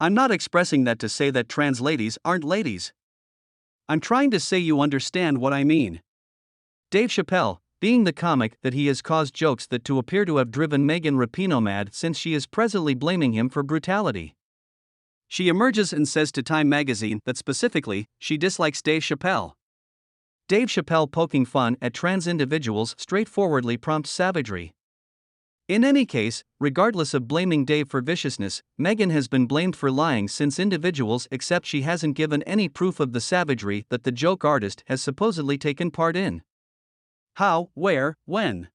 I'm not expressing that to say that trans ladies aren't ladies. I'm trying to say you understand what I mean. Dave Chappelle, being the comic that he has, caused jokes that to appear to have driven Megan Rapinoe mad, since she is presently blaming him for brutality. She emerges and says to Time magazine that specifically, she dislikes Dave Chappelle. Dave Chappelle poking fun at trans individuals straightforwardly prompts savagery. In any case, regardless of blaming Dave for viciousness, Megan has been blamed for lying since individuals accept she hasn't given any proof of the savagery that the joke artist has supposedly taken part in. How, where, when?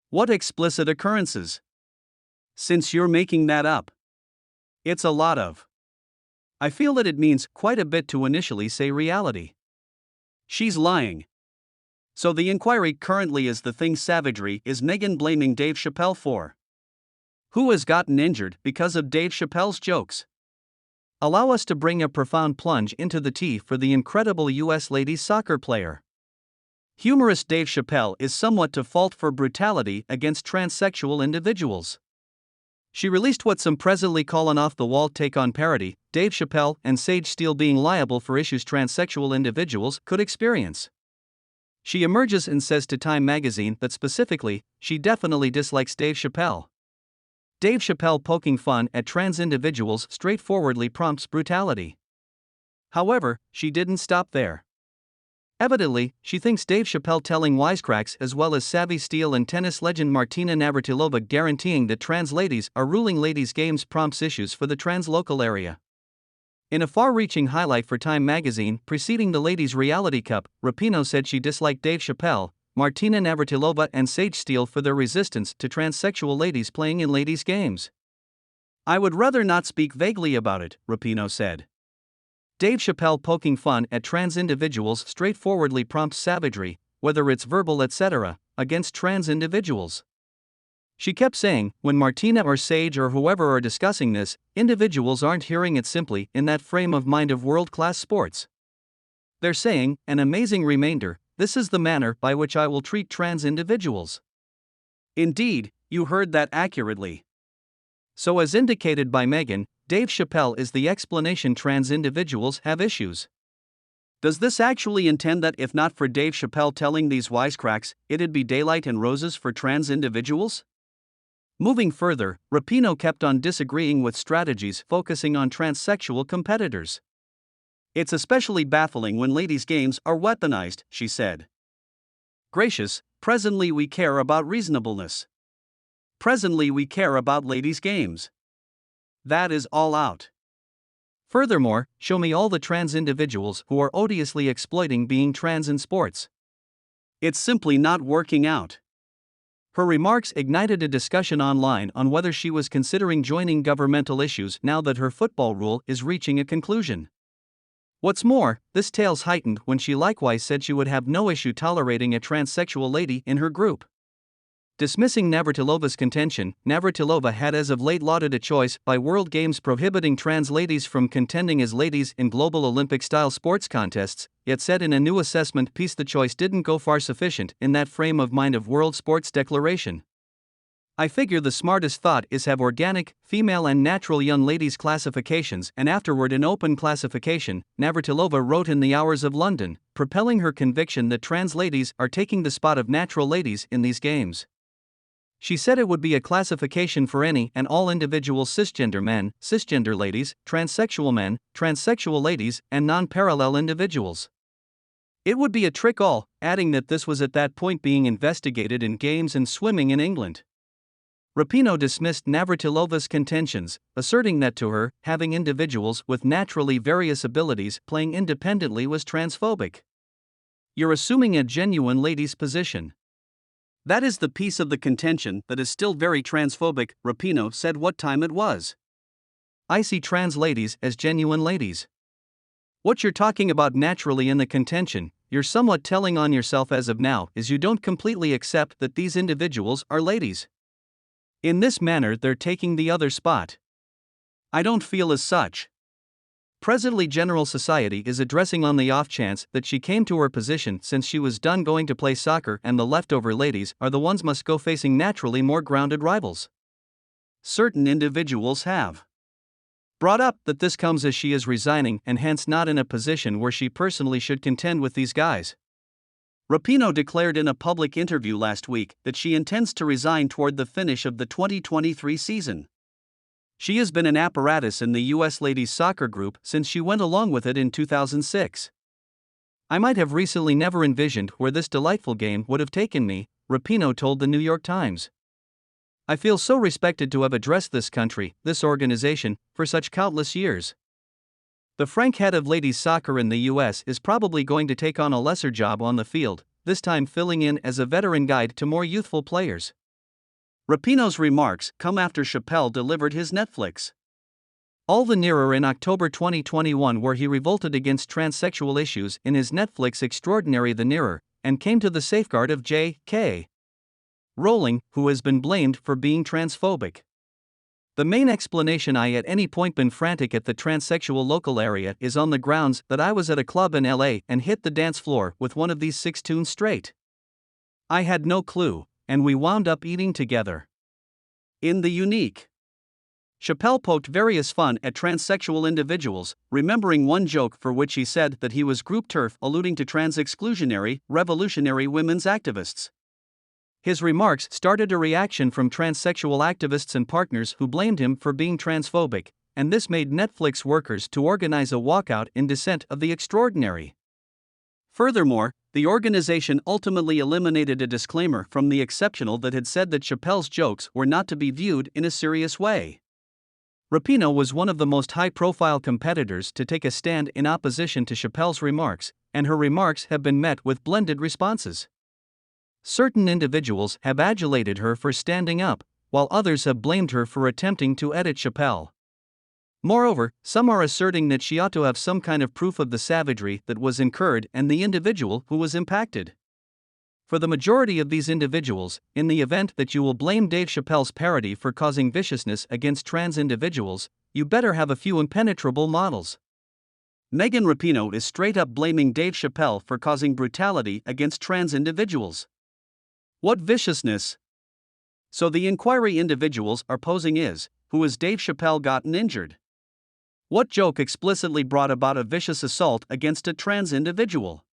What explicit occurrences? Since you're making that up. It's a lot of. I feel that it means quite a bit to initially say reality. She's lying. So the inquiry currently is the thing savagery is Megan blaming Dave Chappelle for. Who has gotten injured because of Dave Chappelle's jokes? Allow us to bring a profound plunge into the tea for the incredible US ladies soccer player. Humorist Dave Chappelle is somewhat to fault for brutality against transsexual individuals. She released what some presently call an off-the-wall take on parody, Dave Chappelle and Sage Steele being liable for issues transsexual individuals could experience. She emerges and says to Time magazine that specifically, she definitely dislikes Dave Chappelle. Dave Chappelle poking fun at trans individuals straightforwardly prompts brutality. However, she didn't stop there. Evidently, she thinks Dave Chappelle telling wisecracks as well as Savvy Steele and tennis legend Martina Navratilova guaranteeing that trans ladies are ruling ladies' games prompts issues for the trans local area. In a far-reaching highlight for Time magazine preceding the Ladies' Reality Cup, Repinoe said she disliked Dave Chappelle, Martina Navratilova and Sage Steele for their resistance to transsexual ladies playing in ladies' games. I would rather not speak vaguely about it, Repinoe said. Dave Chappelle poking fun at trans individuals straightforwardly prompts savagery, whether it's verbal etc., against trans individuals. She kept saying, when Martina or Sage or whoever are discussing this, individuals aren't hearing it simply in that frame of mind of world-class sports. They're saying, an amazing remainder, this is the manner by which I will treat trans individuals. Indeed, you heard that accurately. So as indicated by Megan, Dave Chappelle is the explanation trans individuals have issues. Does this actually intend that if not for Dave Chappelle telling these wisecracks, it'd be daylight and roses for trans individuals? Moving further, Repinoe kept on disagreeing with strategies focusing on transsexual competitors. It's especially baffling when ladies' games are weaponized, she said. Gracious, presently we care about reasonableness. Presently we care about ladies' games. That is all out. Furthermore, show me all the trans individuals who are odiously exploiting being trans in sports. It's simply not working out. Her remarks ignited a discussion online on whether she was considering joining governmental issues now that her football rule is reaching a conclusion. What's more, this tale's heightened when she likewise said she would have no issue tolerating a transsexual lady in her group. Dismissing Navratilova's contention, Navratilova had as of late lauded a choice by World Games prohibiting trans ladies from contending as ladies in global Olympic-style sports contests, yet said in a new assessment piece the choice didn't go far sufficient in that frame of mind of World Sports Declaration. I figure the smartest thought is have organic, female and natural young ladies classifications and afterward an open classification, Navratilova wrote in the Hours of London, propelling her conviction that trans ladies are taking the spot of natural ladies in these games. She said it would be a classification for any and all individual cisgender men, cisgender ladies, transsexual men, transsexual ladies, and non-parallel individuals. It would be a trick all, adding that this was at that point being investigated in games and swimming in England. Repinoe dismissed Navratilova's contentions, asserting that to her, having individuals with naturally various abilities playing independently was transphobic. You're assuming a genuine lady's position. That is the piece of the contention that is still very transphobic, Repinoe said what time it was. I see trans ladies as genuine ladies. What you're talking about naturally in the contention, you're somewhat telling on yourself as of now, is you don't completely accept that these individuals are ladies. In this manner they're taking the other spot. I don't feel as such. Presently general society is addressing on the off chance that she came to her position since she was done going to play soccer and the leftover ladies are the ones must go facing naturally more grounded rivals. Certain individuals have brought up that this comes as she is resigning and hence not in a position where she personally should contend with these guys. Repinoe declared in a public interview last week that she intends to resign toward the finish of the 2023 season. She has been an apparatus in the U.S. ladies soccer group since she went along with it in 2006. I might have recently never envisioned where this delightful game would have taken me, Repinoe told the New York Times. I feel so respected to have addressed this country, this organization, for such countless years. The frank head of ladies soccer in the U.S. is probably going to take on a lesser job on the field, this time filling in as a veteran guide to more youthful players. Repinoe's remarks come after Chappelle delivered his Netflix All the Nearer in October 2021, where he revolted against transsexual issues in his Netflix extraordinary The Nearer, and came to the safeguard of J.K. Rowling, who has been blamed for being transphobic. The main explanation I at any point been frantic at the transsexual local area is on the grounds that I was at a club in LA and hit the dance floor with one of these 6 tunes straight. I had no clue, and we wound up eating together. In the unique, Chappelle poked various fun at transsexual individuals, remembering one joke for which he said that he was group turf, alluding to trans-exclusionary, revolutionary women's activists. His remarks started a reaction from transsexual activists and partners who blamed him for being transphobic, and this made Netflix workers to organize a walkout in dissent of the extraordinary. Furthermore, the organization ultimately eliminated a disclaimer from the exceptional that had said that Chappelle's jokes were not to be viewed in a serious way. Repinoe was one of the most high-profile competitors to take a stand in opposition to Chappelle's remarks, and her remarks have been met with blended responses. Certain individuals have adulated her for standing up, while others have blamed her for attempting to edit Chappelle. Moreover, some are asserting that she ought to have some kind of proof of the savagery that was incurred and the individual who was impacted. For the majority of these individuals, in the event that you will blame Dave Chappelle's parody for causing viciousness against trans individuals, you better have a few impenetrable models. Megan Rapinoe is straight up blaming Dave Chappelle for causing brutality against trans individuals. What viciousness! So the inquiry individuals are posing is, who has Dave Chappelle gotten injured? What joke explicitly brought about a vicious assault against a trans individual?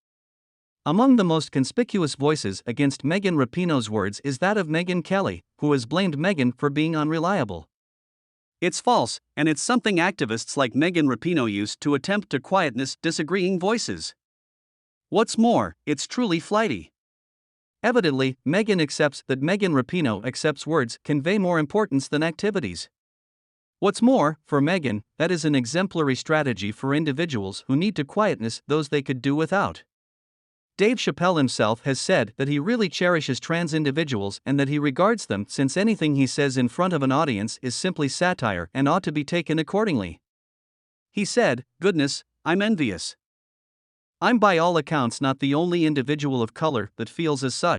Among the most conspicuous voices against Megan Rapinoe's words is that of Megyn Kelly, who has blamed Megan for being unreliable. It's false, and it's something activists like Megan Rapinoe used to attempt to quietness disagreeing voices. What's more, it's truly flighty. Evidently, Megan accepts that Megan Rapinoe accepts words convey more importance than activities. What's more, for Megan, that is an exemplary strategy for individuals who need to quietness those they could do without. Dave Chappelle himself has said that he really cherishes trans individuals and that he regards them since anything he says in front of an audience is simply satire and ought to be taken accordingly. He said, "Goodness, I'm envious. I'm by all accounts not the only individual of color that feels as such."